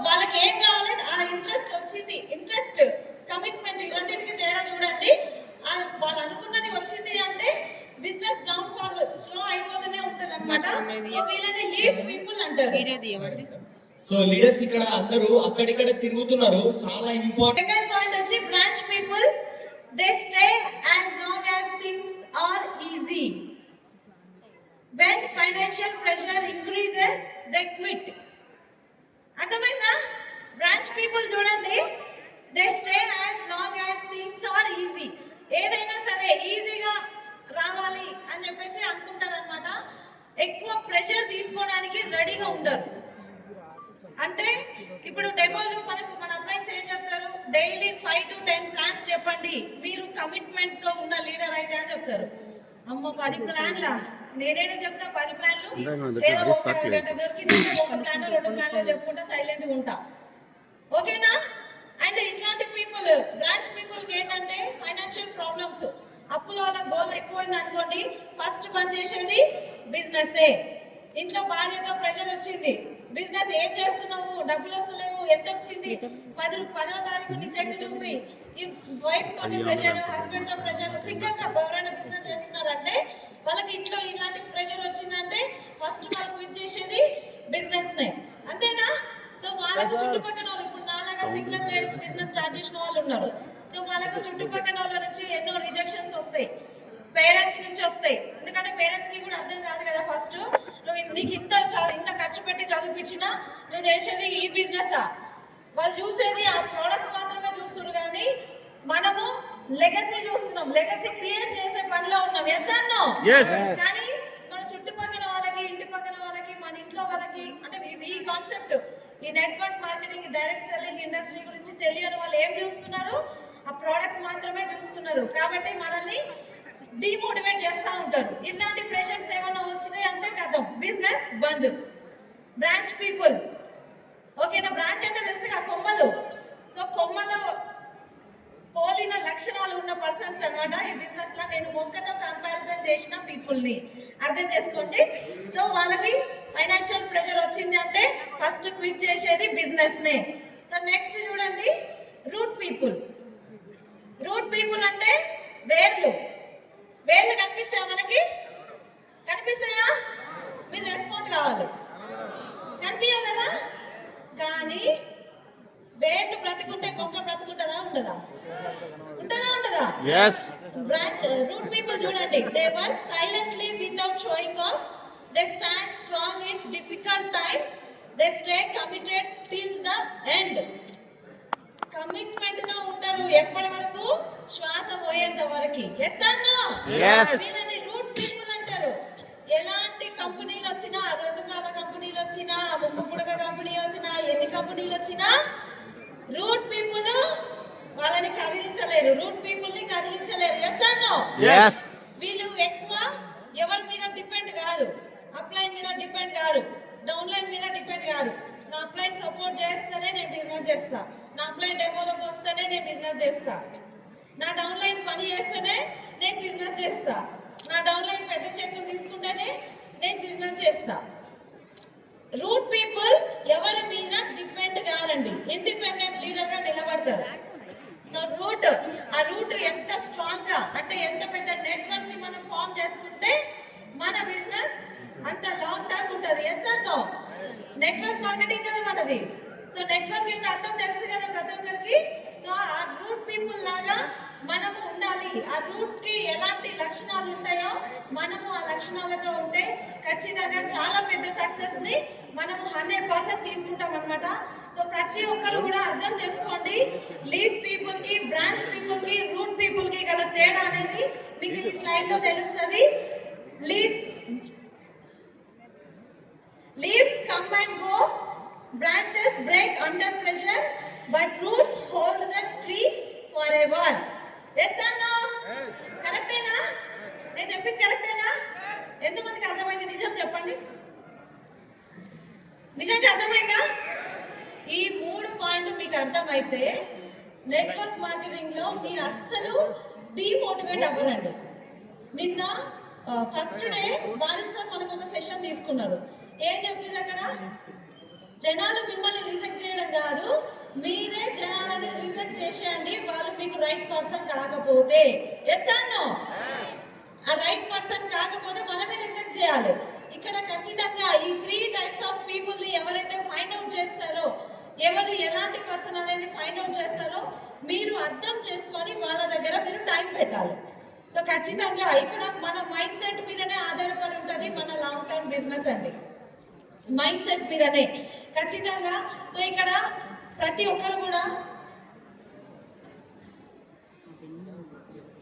వాళ్ళకి ఏం కావాలి, ఆ ఇంట్రెస్ట్ వచ్చింది, ఇంట్రెస్ట్ కమిట్మెంట్ ఈ రెండింటికి తేడా చూడండి. వాళ్ళు అనుకున్నది వచ్చింది అంటే బిజినెస్ డౌన్ ఫాల్ స్లో అయిపోతూనే ఉంటది అనమాట. సో వీళ్ళని లీవ్ పీపుల్ అంటారు. సో లీడర్స్ ఇక్కడ అందరూ అక్కడిక్కడ తిరుగుతున్నారు, చాలా ఇంపార్టెంట్. సెకండ్ పాయింట్ వచ్చి branch people, they stay as long as things are easy. when financial pressure increases they quit. అర్థమైందా? బ్రాంచ్ పీపుల్ చూడండి, they stay as long as things are easy. ఏదైనా సరే ఈజీగా రావాలి అని చెప్పేసి అనుకుంటారు అనమాట. ఎక్కువ ప్రెషర్ తీసుకోవడానికి రెడీగా ఉండరు. అంటే ఇప్పుడు డెమోలు మన అప్లైన్స్ ఏం చెప్తారు, డైలీ 5 to 10 ప్లాన్స్ చెప్పండి మీరు కమిట్మెంట్ తో ఉన్న లీడర్ అయితే అని చెప్తారు. అమ్మ 10 ప్లాన్లా, నేనేనే చెప్తా 10 ప్లాన్లు, లేదా ఒక గంట దొరికిందంటే ఒక ప్లాన్ 2 ప్లాన్లు చెప్పుకుంటా సైలెంట్ గా ఉంటా. ఓకేనా? అండ్ ఇట్లాంటి పీపుల్ బ్రాంచ్ పీపుల్ కి ఏంటంటే ఫైనాన్షియల్ ప్రాబ్లమ్స్, అప్పుల వల్ల గోల్ ఎక్కువైంది అనుకోండి, ఫస్ట్ బంద్ చేసేది బిజినెస్. ఇంట్లో భార్యతో ప్రెషర్ వచ్చింది, బిజినెస్ ఏం చేస్తున్నావు, డబ్బులు వస్తలేవు, ఎంత వచ్చింది, 10వ తారీఖు నీ చెక్ చూపి. ఈ వైఫ్ తోటి ప్రెషర్, హస్బెండ్ తో ప్రెషర్, సింగిల్ గా ఎవరైనా బిజినెస్ చేస్తున్నారంటే వాళ్ళకి ఇంట్లో ఇలాంటి ప్రెషర్ వచ్చిందంటే ఫస్ట్ వాళ్ళు క్విట్ చేసేది బిజినెస్ నే. అంతేనా? సో వాళ్ళకు చుట్టుపక్కల వాళ్ళు, ఇప్పుడు నాలాగా సింగిల్ లేడీస్ బిజినెస్ స్టార్ట్ చేసిన వాళ్ళు ఉన్నారు. సో వాళ్ళకు చుట్టుపక్కల వాళ్ళ నుంచి ఎన్నో రిజెక్షన్స్ వస్తాయి, పేరెంట్స్ నుంచి వస్తాయి. ఎందుకంటే పేరెంట్స్ కి కూడా అర్థం కాదు కదా, ఫస్ట్ నువ్వు నీకు ఇంత ఖర్చు పెట్టి చదివించినా నువ్వు చేసేది ఈ బిజినెస్. వాళ్ళు చూసేది ఆ ప్రొడక్ట్స్ మాత్రమే చూస్తున్నారు, కానీ మనము లెగసీ చూస్తున్నాం, లెగసీ క్రియేట్ చేసే పనిలో ఉన్నాం. Yes or no? కానీ మన చుట్టుపక్కల వాళ్ళకి, ఇంటి పక్కన వాళ్ళకి, మన ఇంట్లో వాళ్ళకి, అంటే ఈ కాన్సెప్ట్, ఈ network marketing, direct selling industry గురించి తెలియని వాళ్ళు ఏం చూస్తున్నారు, ఆ ప్రొడక్ట్స్ మాత్రమే చూస్తున్నారు. కాబట్టి మనల్ని డిమోటివేట్ చేస్తూ ఉంటారు. ఇట్లాంటి ప్రెషర్స్ ఏమైనా వచ్చినాయి అంటే కదా బిజినెస్ బంద్. బ్రాంచ్ పీపుల్, ఓకేనా? బ్రాంచ్ అంటే తెలుసుగా కొమ్మలు. సో కొమ్మలో పోలిన లక్షణాలు ఉన్న పర్సన్స్ అన్నమాట ఈ బిజినెస్ లో. నేను మొక్కతో కంపారిజన్ చేసిన పీపుల్ ని అర్థం చేసుకోండి. సో వాళ్ళకి ఫైనాన్షియల్ ప్రెషర్ వచ్చింది అంటే ఫస్ట్ క్విట్ చేసేది బిజినెస్ నే. సో నెక్స్ట్ చూడండి రూట్ పీపుల్. రూట్ పీపుల్ అంటే వేర్లు. వేర్లు కనిపిస్తాయా మనకి? కనిపిస్తాయా? మీరు రెస్పాండ్ కావాలి. కనిపించవు కదా? కానీ వేర్లు బ్రతుకుంటే మొక్క బ్రతుకుంటుందా? ఉండదా? ఉంటుందా? ఉండదా? yes బ్రాంచ్ రూట్ పీపుల్ చూడండి, they work silently without showing off, they stand strong in difficult times, they stay committed till the end. Commitment తో ఉంటారు ఎప్పటి వరకు? శ్వాస పోయేంత వరకు. Yes or no? వీళ్ళని రూట్ పీపుల్ అంటారు. ఎలాంటి కంపెనీలు వచ్చినా, 2 కాల కంపెనీలు వచ్చినా, ముక్కు పుడక కంపెనీ వచ్చినా, ఎన్ని కంపెనీలు వచ్చినా రూట్ పీపుల్ వాళ్ళని కదిలించలేరు, రూట్ పీపుల్ ని కదిలించలేరు. Yes or no? వీళ్ళు ఎక్కువ ఎవరి మీద డిపెండ్ కాదు, అప్లైన్ మీద డిపెండ్ కాదు, డౌన్లైన్ మీద డిపెండ్ కాదు. నా అప్లైన్ సపోర్ట్ చేస్తేనే నేను బిజినెస్ చేస్తా, నా అప్లైన్ డెమోలోకి వస్తేనే నేను బిజినెస్ చేస్తా, నా డౌన్లైన్ పని చేస్తేనే నేను బిజినెస్ చేస్తా, నా డౌన్లైన్ పెద్ద చెక్కులు తీసుకుంటేనే నేను బిజినెస్ చేస్తా. రూట్ పీపుల్ ఎవరి మీద డిపెండ్ కారండి, ఇండిపెండెంట్ లీడర్ గా నిలబడతారు. సో ఆ రూట్ ఎంత స్ట్రాంగ్ గా, అంటే ఎంత పెద్ద నెట్వర్క్ ని మనం ఫామ్ చేసుకుంటే మన బిజినెస్ అంత లాంగ్ టర్మ్ ఉంటుంది. Yes or no? Network marketing కదా మనది. సో నెట్వర్క్ యొక్క అర్థం తెలుసు కదా ప్రతి ఒక్కరికి. సో ఆ రూట్ పీపుల్ లాగా మనము ఉండాలి. ఆ రూట్ కి ఎలాంటి లక్షణాలు ఉంటాయో మనము ఆ లక్షణాలతో ఉంటే ఖచ్చితంగా చాలా పెద్ద సక్సెస్ ని మనము 100% తీసుకుంటాం అన్నమాట. సో ప్రతి ఒక్కరు కూడా అర్థం చేసుకోండి, లీడ్ పీపుల్ కి, బ్రాంచ్ పీపుల్ కి, రూట్ పీపుల్ కి గల తేడా అనేది మీకు ఈ స్లైడ్ లో తెలుస్తుంది. Leaves come and go, branches break under pressure, but roots hold the tree forever. Yes or no? కరెక్టేనా? నేను చెప్పింది కరెక్టేనా? ఎంతమందికి అర్థమైంది? నిజం చెప్పండి, నిజంగా అర్థమైందా? ఈ 3 పాయింట్లు మీకు అర్థమైతే నెట్వర్క్ మార్కెటింగ్ లో మీరు అస్సలు డిమోటివేట్ అవ్వరండి. నిన్న ఫస్ట్ డే బాలిల్ సార్ మనకు ఒక సెషన్ తీసుకున్నారు. ఏం చెప్పారు అక్కడ? జనాలు మిమ్మల్ని రిజెక్ట్ చేయడం కాదు, మీరే జనాలని రిజెక్ట్ చేసేయండి వాళ్ళు మీకు రైట్ పర్సన్ కాకపోతే. Yes or no? ఆ రైట్ పర్సన్ కాకపోతే మనమే రిజెక్ట్ చేయాలి. ఇక్కడ ఖచ్చితంగా ఈ 3 టైప్స్ ఆఫ్ పీపుల్ ని ఎవరైతే ఫైండ్ అవుట్ చేస్తారో, ఎవరు ఎలాంటి పర్సన్ అనేది ఫైండ్ అవుట్ చేస్తారో మీరు అర్థం చేసుకొని వాళ్ళ దగ్గర మీరు టైం పెట్టాలి. సో ఖచ్చితంగా ఇక్కడ మన మైండ్ సెట్ మీదనే ఆధారపడి ఉంటుంది మన లాంగ్ టర్మ్ బిజినెస్ అండి. మైండ్ సెట్ మీదనే ఖచ్చితంగా. సో ఇక్కడ ప్రతి ఒక్కరు కూడా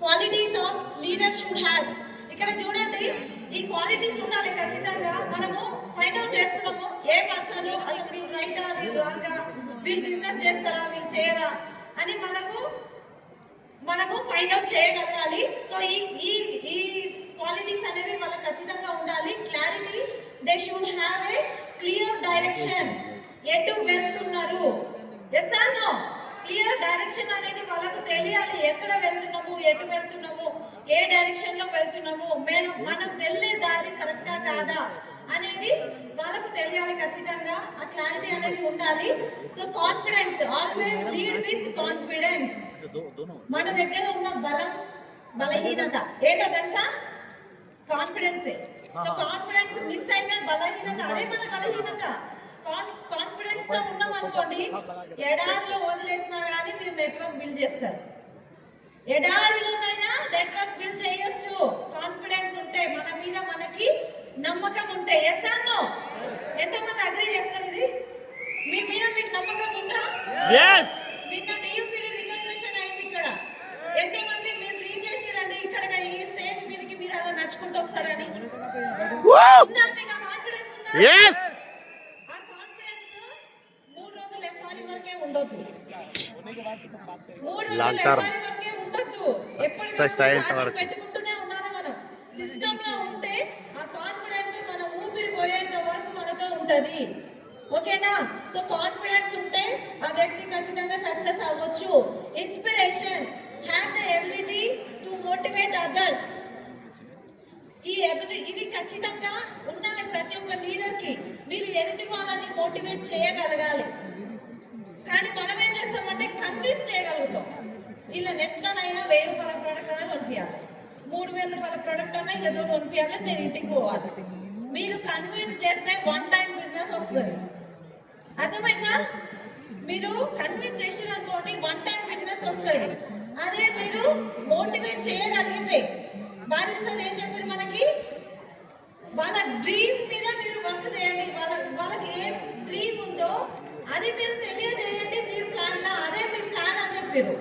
qualities of leader should have. ఇక్కడ చూడండి, ఈ క్వాలిటీస్ ఉండాలి ఖచ్చితంగా. మనము ఫైండ్ అవుట్ చేస్తున్నాము ఏ పర్సన్ అసలు వీళ్ళు రైటా, వీళ్ళు రాంగా, వీళ్ళు బిజినెస్ చేస్తారా, వీళ్ళు చేయరా అని మనము ఫైండ్ అవుట్ చేయగలగాలి. సో ఈ క్వాలిటీస్ అనేవి వాళ్ళకి ఖచ్చితంగా ఉండాలి. Clarity, they should have a clear direction. ఎటు వెళ్తున్నారు? Yes or no? Clear direction అనేది వాళ్ళకు తెలియాలి. ఎక్కడ వెళ్తున్నాము, ఎటు వెళ్తున్నాము, ఏ డైరెక్షన్ లో వెళ్తున్నాము, మనం వెళ్ళే దారి కరెక్టా కాదా అనేది వాళ్ళకు తెలియాలి ఖచ్చితంగా. ఆ క్లారిటీ అనేది ఉండాలి. So confidence, always lead with confidence. మన దగ్గర ఉన్న బలహీనత ఏంటో తెలుసా? కాన్ఫిడెన్స్. సో కాన్ఫిడెన్స్ మిస్ అయిన బలహీనత, అదే మన బలహీనత. కాన్ఫిడెన్స్ తో ఉన్నాం అనుకోండి, ఎడారిలో వదిలేసినా కానీ మీరు నెట్వర్క్ బిల్డ్ చేస్తారు. ఎడారిలోనైనా నెట్వర్క్ బిల్డ్ చేయొచ్చు కాన్ఫిడెన్స్ ఉంటే, మన మీద మనకి నమ్మకం ఉంటే. Yes or no? ఎంతమంది అగ్రీ చేస్తారు? ఇది మీ మీద మీకు నమ్మకం ఉందా? నిన్న డియూసిడి రికగ్నిషన్ అయింది ఇక్కడ. ఎంతమంది మీరు డ్రీమ్ చేశారండి ఇక్కడ ఈ స్టేజ్ మీదకి మీరు అలా నడుచుకుంటూ వస్తారని? ఉందా మీకు ఆ కాన్ఫిడెన్స్? ఉందా? ఆ కాన్ఫిడెన్స్ 3 రోజులు ఎఫ్ఆర్ఈ వరకే ఉండొద్దు. 3 రోజులు ఎఫ్ఆర్ఈ వరకే ఉండొద్దు. ఎప్పటికప్పుడు పెట్టుకుంటూనే ఉండాలి. మనం సిస్టమ్ లో ఉంటే ఆ కాన్ఫిడెన్స్ మన ఊపిరి పోయేంత వరకు మనతో ఉంటది. ఓకేనా? సో కాన్ఫిడెన్స్ ఉంటే ఆ వ్యక్తి ఖచ్చితంగా సక్సెస్ అవ్వచ్చు. Inspiration, have the ability to motivate others. ఇవి ఖచ్చితంగా ఉండాలి ప్రతి ఒక్క లీడర్ కి. మీరు ఎదుటి వాళ్ళని మోటివేట్ చేయగలగాలి. కానీ మనం ఏం చేస్తామంటే కన్విన్స్ చేయగలుగుతాం. ఇలా ఎట్లనైనా 1000 రూపాయల ప్రోడక్ట్ అయినా కొనిపించాలి, 3000 రూపాయల ప్రోడక్ట్ అయినా ఇలా దూరం కొనిపించాలి, నేను ఇంటికి పోవాలి. మీరు కన్విన్స్ చేస్తే 1 టైం బిజినెస్ వస్తుంది. అర్థమైందా? మీరు కన్విన్స్ చేసారు అనుకోండి 1 టైం బిజినెస్ వస్తుంది. అదే మీరు మోటివేట్ చేయగలిగితే, బారిల్ సార్ ఏం చెప్పారు మనకి? వాళ్ళ డ్రీమ్ మీద మీరు వర్క్ చేయండి. వాళ్ళకి ఏ డ్రీమ్ ఉందో అది మీరు తెలియజేయండి. మీరు ప్లాన్ లా అదే మీ ప్లాన్ అని చెప్పారు.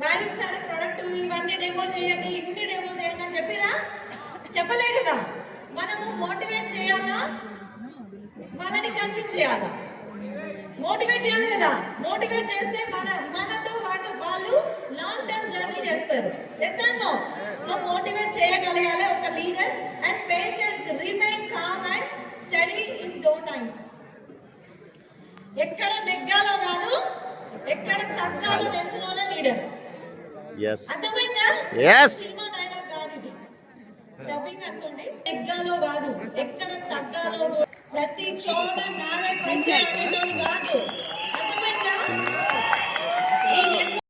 బారిల్ సార్ ప్రొడక్ట్ ఇవన్నీ డెమో చేయండి, ఇన్ని డెమో చేయండి అని చెప్పిరా? చెప్పలే కదా. మనము మోటివేట్ చేయాలా, వాళ్ళని కన్విన్స్ చేయాలా? మోటివేట్ చేయాలి కదా. మోటివేట్ చేస్తే మనతో వాళ్ళు లాంగ్ టర్మ్ జర్నీ చేస్తారు. Yes or no? So motivate చేయగలగాలి ఒక leader. And patience, remain calm and steady in those times. ఎక్కడ నెగ్గాలో కాదు, ఎక్కడ తగ్గాలో తెలిసిన వాళ్ళ లీడర్. అర్థమైందా? సినిమా డైలాగ్ కాదు ఇది, డబ్బింగ్ అనుకోండి. నెగ్గాలో కాదు, ఎక్కడ తగ్గాలో, ప్రతి చోట నాదే పని చేయాలి కాదు. అర్థమైందా?